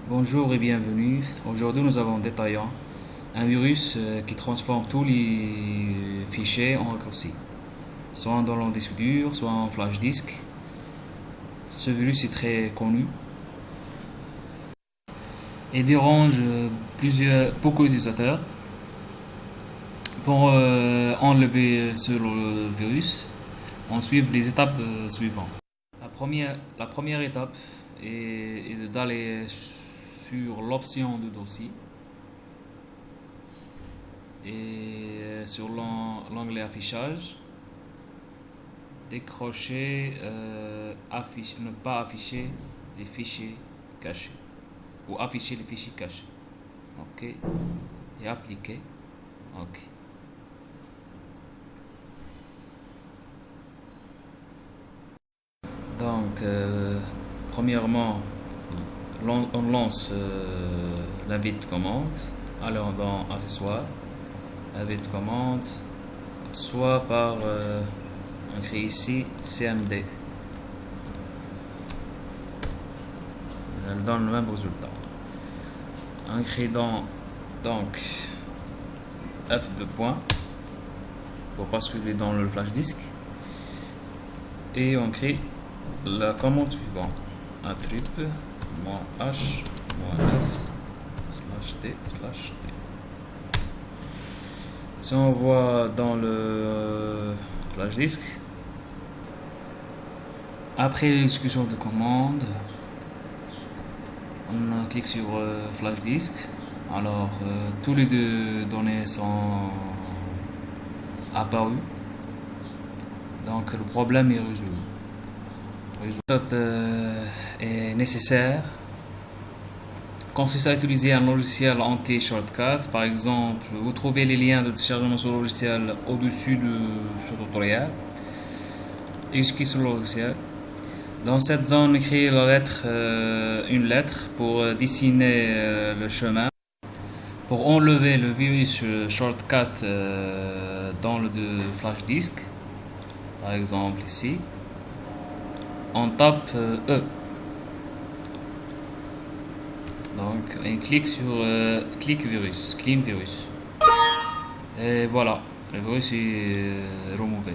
Bonjour et bienvenue. Aujourd'hui, nous avons détaillant un virus qui transforme tous les fichiers en raccourcis, soit dans le disque dur, soit en flash disk. Ce virus est très connu et dérange beaucoup d'utilisateurs. Pour enlever ce virus, on suit les étapes suivantes. La première étape est d'aller sur l'option du dossier et sur l'onglet affichage, décrocher ne pas afficher les fichiers cachés ou afficher les fichiers cachés. Ok, et appliquer. Ok. Donc, premièrement, on lance l'invite de commande. Alors, dans accessoires, l'invite de commande, soit par on crée ici CMD. Elle donne le même résultat. On crée donc F2 points pour basculer dans le flash disk et on crée la commande suivante: attrib -h -s /t/t. Si on voit dans le flash disk, après l'exécution de commande, on clique sur flash disk. Alors tous les deux données sont apparues, donc le problème est résolu. Est nécessaire. Consiste à utiliser un logiciel anti-shortcut. Par exemple, vous trouvez les liens de téléchargement sur le logiciel au-dessus de ce tutoriel. Exécutez ce logiciel. Dans cette zone, écrivez une lettre pour dessiner le chemin. Pour enlever le virus shortcut dans le flash disk, par exemple ici, on tape E. Donc on clique sur clean virus. Et voilà, le virus est remové.